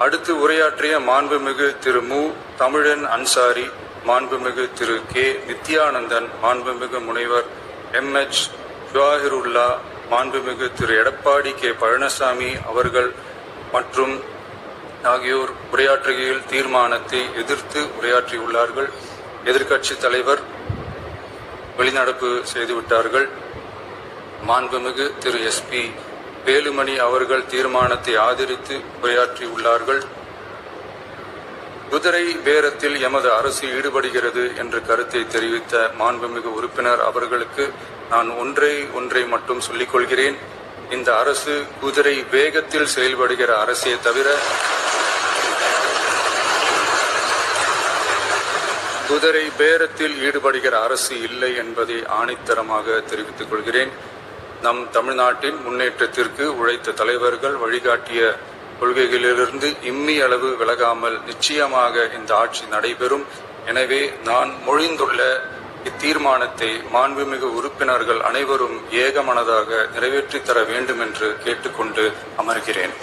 அடுத்து உரையாற்றிய மாண்புமிகு திரு மு. தமிழன் அன்சாரி, மாண்புமிகு திரு கே. நித்யானந்தன், மாண்புமிகு முனைவர் MH ஜவாஹிருல்லா, மாண்புமிகு திரு எடப்பாடி கே. பழனிசாமி அவர்கள் மற்றும் ஆகியோர் உரையாற்றுகையில் தீர்மானத்தை எதிர்த்து உரையாற்றியுள்ளார்கள். எதிர்க்கட்சி தலைவர் வெளிநடப்பு செய்துவிட்டார்கள். மாண்புமிகு திரு SP வேலுமணி அவர்கள் தீர்மானத்தை ஆதரித்து உரையாற்றியுள்ளார்கள். குதிரை பேரத்தில் எமது அரசு ஈடுபடுகிறது என்ற கருத்தை தெரிவித்த மாண்புமிகு உறுப்பினர் அவர்களுக்கு நான் ஒன்றை மட்டும் சொல்லிக் கொள்கிறேன். இந்த அரசு குதிரை வேகத்தில் செயல்படுகிற அரசே தவிர குதிரை பேரத்தில் ஈடுபடுகிற அரசு இல்லை என்பதை ஆணித்தரமாக தெரிவித்துக் கொள்கிறேன். நம் தமிழ்நாட்டின் முன்னேற்றத்திற்கு உழைத்த தலைவர்கள் வழிகாட்டிய கொள்கைகளிலிருந்து இம்மி அளவு விலகாமல் நிச்சயமாக இந்த ஆட்சி நடைபெறும். எனவே நான் மொழிந்துள்ள இத்தீர்மானத்தை மாண்புமிகு உறுப்பினர்கள் அனைவரும் ஏகமனதாக நிறைவேற்றித் தர வேண்டும் என்று கேட்டுக்கொண்டு அமர்கிறேன்.